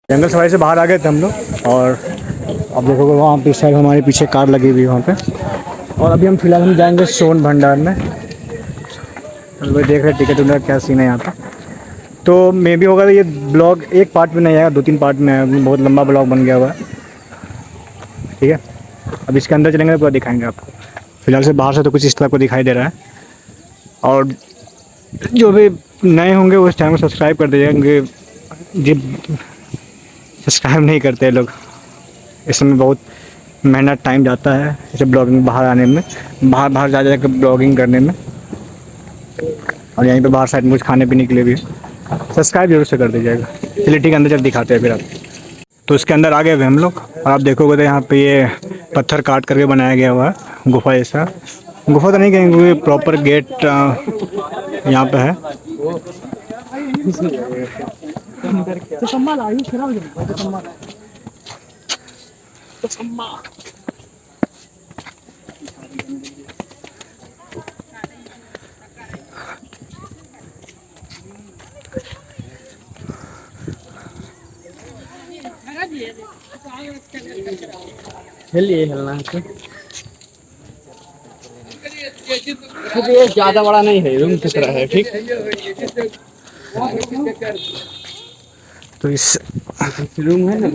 जंगल safari से बाहर आ गए थे हम लोग और अब देखोगे वहाँ पे साइड हमारे पीछे कार लगी हुई है वहाँ पे। और अभी हम फिलहाल हम जाएंगे सोन भंडार में। वो देख रहे टिकट उनका क्या सीन है यहाँ पे। तो मे भी होगा ये ब्लॉग एक पार्ट में नहीं आएगा, 2-3 पार्ट में है। बहुत लंबा ब्लॉग बन गया हुआ है, ठीक है। अब इसके अंदर चलेंगे तो पूरा दिखाएंगे आपको। फिलहाल से बाहर से तो कुछ इस तरह को दिखाई दे रहा है। और जो भी नए होंगे वो इस चैनल को सब्सक्राइब कर दीजिएगा, क्योंकि जब सब्सक्राइब नहीं करते लोग, इसमें बहुत मेहनत टाइम जाता है जैसे ब्लॉगिंग बाहर आने में, बाहर जा कर ब्लॉगिंग करने में। और यहीं पे बाहर साइड में कुछ खाने पीने के लिए भी सब्सक्राइब जरूर से कर दीजिएगा। चलिए ठीक है, अंदर चल दिखाते हैं फिर आप। तो इसके अंदर आ गए हुए हम लोग और आप देखोगे तो यहाँ पे ये पत्थर काट करके बनाया गया हुआ है गुफा जैसा। गुफा तो नहीं कहेंगे, प्रॉपर गेट यहाँ पे है। हिलना है तो ये ज़्यादा बड़ा नहीं है, रूम की तरह है, ठीक। तो इस रूम है ना,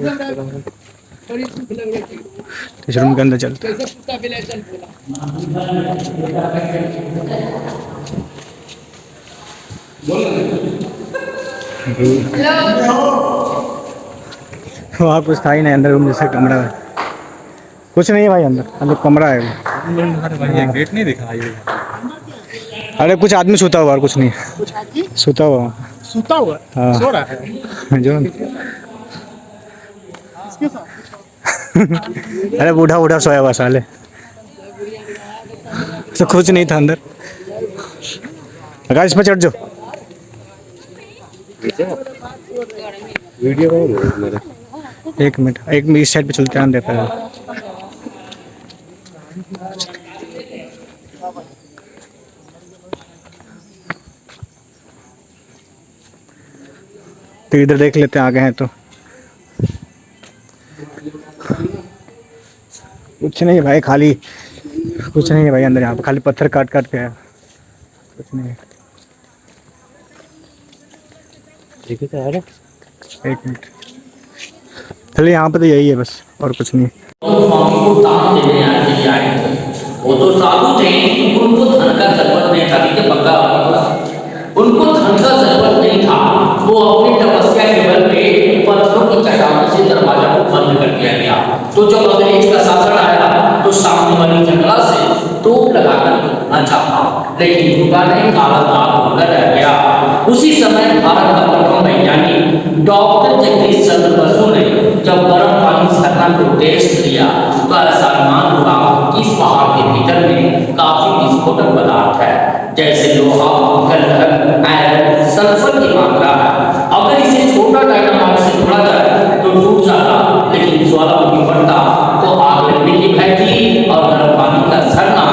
इस रूम के अंदर चलते हैं। वहाँ कुछ था ही नहीं अंदर, रूम जैसा कमरा है। कुछ नहीं है भाई अंदर, अंदर कमरा है। गेट नहीं दिखा ये। अरे कुछ आदमी सोता हुआ और कुछ नहीं। सोता हुआ हाँ। सो रहा है जो अरे बूढ़ा सोया हुआ साले, तो कुछ नहीं था अंदर। अगर इस पर चढ़ जाओ। वीडियो एक मिनट इस साइड पे चलते हैं, देखा है। तो इधर देख लेते हैं, आगे हैं तो कुछ नहीं है भाई, खाली कुछ नहीं है भाई अंदर। यहाँ पे खाली पत्थर काट के है, कुछ नहीं है। ठीक है यार, एक मिनट, चलिए यहाँ पे तो यही है बस, और कुछ नहीं। को दान देने आए थे। वो तो साधु थे, उनको धन का जरूरत नहीं था। देखिए पक्का उनको धन का जरूरत नहीं था। वो अपनी तपस्या के बल पे पत्थरों की चट्टानों से दरवाजा को बंद कर दिया गया। तो जब अंग्रेज का शासन आया तो सामने वाली जंगला से तोप लगाकर रोकना चाहा, लेकिन रुका नहीं, काला दाग होकर रह गया। उसी समय भारत का प्रथम वैज्ञानिक डॉक्टर जगदीश चंद्र बसु ने जब गर्म पानी झरना को टेस्ट किया तो ऐसा अनुमान हुआ कि इस पहाड़ के भीतर में काफी विस्फोटक पदार्थ है, जैसे लोहा, गंधक, आयरन, सल्फर की मात्रा है। अगर इसे छोटा डायनामाइट से जोड़ा जाए तो टूट जाता, लेकिन ज्वालामुखी बढ़ता तो आग लगने की भय थी और गर्म पानी का झरना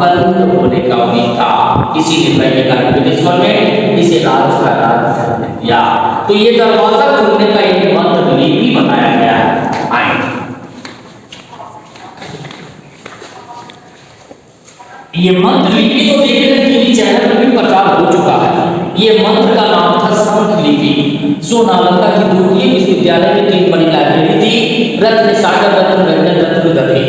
बंद होने का उम्मीद था। इसीलिए वैज्ञानिक विदेशों में इसे राज का राज दिया। तो ये दरवाजा खोलने का एक मंत्र लिपि बनाया गया है। ये मंत्र लिपि तो देखिए टीवी चैनल पर भी प्रचार हो चुका है। ये मंत्र का नाम था संख लिपि। जो नालंदा की द्वितीय विश्वविद्यालय में 3 बड़ी लाइब्रेरी थी, रत्न सागर रत्न रंजन रत्न दधे।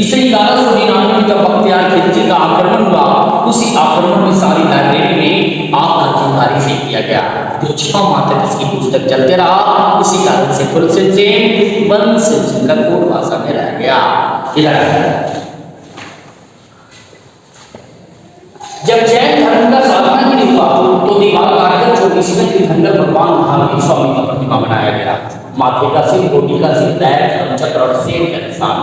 इसे 1199 में जब बख्तियार खिलजी का आक्रमण हुआ, उसी आक्रमण में सारी लाइब्रेरी में आग का चिंगारी फेंक दिया गया। तो 6 माह तक इसकी पुस्तक चलते रहा। उसी कारण से फुलसेन जैन वंश का कोट भाषा में रह गया। जब जैन धर्म का साधना ही हुआ तो दीवार काटकर 24वें तीर्थंकर भगवान महावीर स्वामी का प्रतिमा बनाया गया। माथे का सिर, कोटी का सिर, पैर, चक्र और शेर का निशान।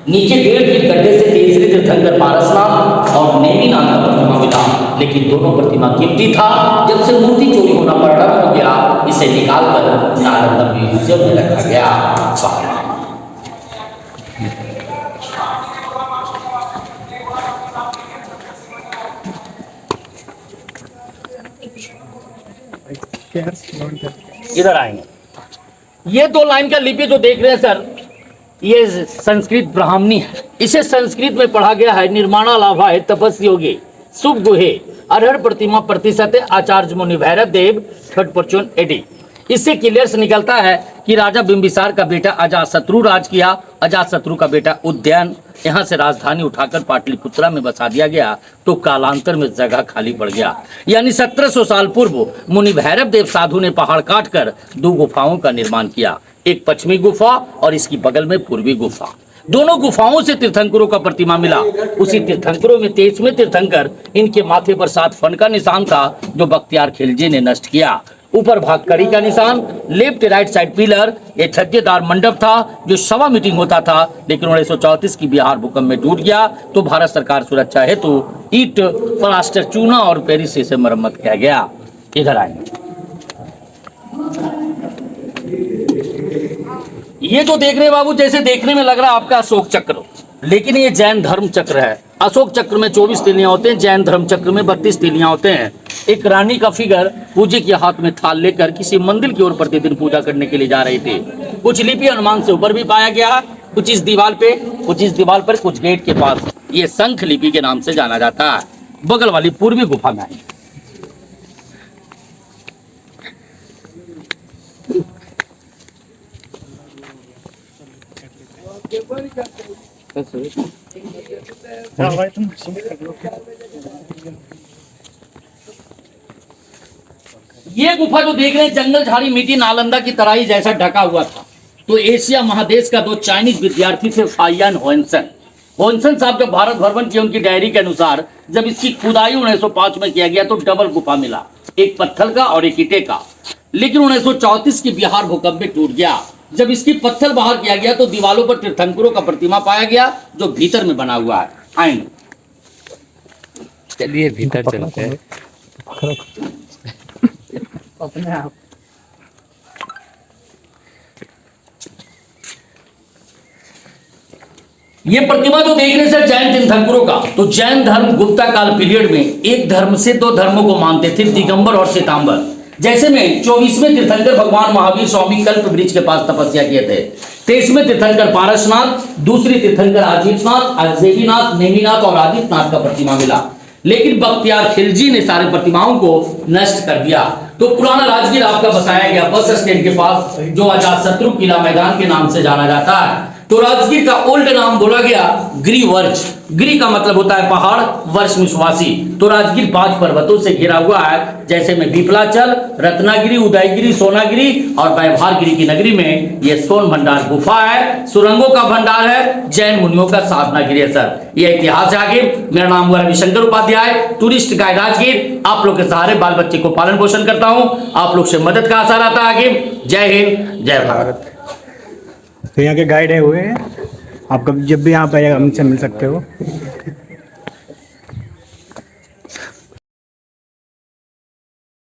नीचे 1.5 फीट गड्ढे से तीसरे तीर्थंकर पारसनाथ और नेमिनाथ का प्रतिमा मिला, लेकिन दोनों प्रतिमा कीमती था। जब से मूर्ति चोरी होना प्रारंभ हो गया, इसे निकालकर नालंदा म्यूजियम में रखा गया। इधर आएंगे। ये 2 लाइन का लिपि जो देख रहे हैं सर, ये संस्कृत ब्राह्मणी है। इसे संस्कृत में पढ़ा गया है निर्माणा लाभाय तपस्वी योगी शुभ गुहे अरहर प्रतिमा प्रतिशत आचार्य मुनि भैरव देव छठ परचून एडी। इससे क्लियर से निकलता है कि राजा बिंबिसार का बेटा अजातशत्रु राज किया। अजातशत्रु का बेटा उद्यान यहाँ से राजधानी उठाकर पाटलिपुत्रा में बसा दिया गया, तो कालांतर में जगह खाली पड़ गया। यानी 1700 साल पूर्व मुनि भैरव देव साधु ने पहाड़ काटकर 2 गुफाओं का निर्माण किया, एक पश्चिमी गुफा और इसकी बगल में पूर्वी गुफा। दोनों गुफाओं से तीर्थंकरों का प्रतिमा मिला। उसी तीर्थंकरों में 23वें तीर्थंकर, इनके माथे पर 7 फन का निशान था जो बख्तियार खिलजी ने नष्ट किया। ऊपर भाग कड़ी का निशान, लेफ्ट राइट साइड पिलर, ये छज्जेदार मंडप था जो सभा मीटिंग होता था, लेकिन 1934 की बिहार भूकंप में टूट गया, तो भारत सरकार सुरक्षा हेतु ईंट प्लास्टर चूना और पेरिस से इसे मरम्मत किया गया। इधर आएंगे, ये जो देख रहे हैं बाबू, जैसे देखने में लग रहा है आपका अशोक चक्र, लेकिन ये जैन धर्म चक्र है। अशोक चक्र में 24 तीलियां होते हैं, जैन धर्म चक्र में 32 तीलियां होते हैं। एक रानी का फिगर पूजे के हाथ में थाल लेकर किसी मंदिर की ओर प्रतिदिन पूजा करने के लिए जा रहे थे। कुछ लिपि अनुमान से ऊपर भी पाया गया, कुछ इस दीवार पे, कुछ इस दीवार पर, कुछ गेट के पास। ये शंख लिपि के नाम से जाना जाता है। बगल वाली पूर्वी गुफा में आएंगे, ये गुफा जो देख रहे हैं जंगल झाड़ी मिट्टी नालंदा की तराई जैसा ढका हुआ था। तो एशिया महादेश का 2 चाइनीज विद्यार्थी थे, फाइयान होनसन। होनसन साहब जब भारत भ्रमण किए, उनकी डायरी के अनुसार जब इसकी खुदाई 1905 में किया गया तो डबल गुफा मिला, एक पत्थर का और एक ईंटे का। लेकिन 1934 की बिहार भूकंप में टूट गया। जब इसकी पत्थर बाहर किया गया तो दीवालों पर तीर्थंकरों का प्रतिमा पाया गया जो भीतर में बना हुआ है। आएंगे, चलिए भीतर चलते हैं। अपने आप ये प्रतिमा जो देख रहे हैं सर जैन तीर्थंकरों का, तो जैन धर्म गुप्ता काल पीरियड में एक धर्म से 2 धर्मों को मानते थे, दिगंबर और श्वेतांबर। जैसे में 24वें तीर्थंकर भगवान महावीर स्वामी कल्प वृक्ष के पास तपस्या किए थे। 23वें तीर्थंकर पारसनाथ, दूसरी तीर्थंकर अजीतनाथ, अजेबीनाथ, नेमिनाथ और आदित्यनाथ का प्रतिमा मिला। लेकिन बख्तियार खिलजी ने सारे प्रतिमाओं को नष्ट कर दिया। तो पुराना राजगीर आपका बसाया गया बस स्टैंड के पास, जो अजातशत्रु किला मैदान के नाम से जाना जाता है। तो राजगीर का ओल्ड नाम बोला गया गिरिवर्ज। गिरि का मतलब होता है पहाड़, वर्ष विश्वासी। तो राजगीर 5 पर्वतों से घिरा हुआ है, जैसे में विपलाचल, रत्नागिरी, उदयगिरी, सोनागिरी और व्यवहारगिरी की नगरी में ये सोन भंडार गुफा है, सुरंगों का भंडार है, जैन मुनियों का साधना गृह है सर। ये इतिहास है आगे। मेरा नाम हुआ रविशंकर उपाध्याय, टूरिस्ट गाइड राजगीर। आप लोग के सहारे बाल बच्चे को पालन पोषण करता हूँ, आप लोग से मदद का आशा रहता है आगे। जय हिंद, जय भारत। तो यहाँ के गाइड है हुए हैं, आप कभी जब भी यहाँ पे हमसे मिल सकते हो।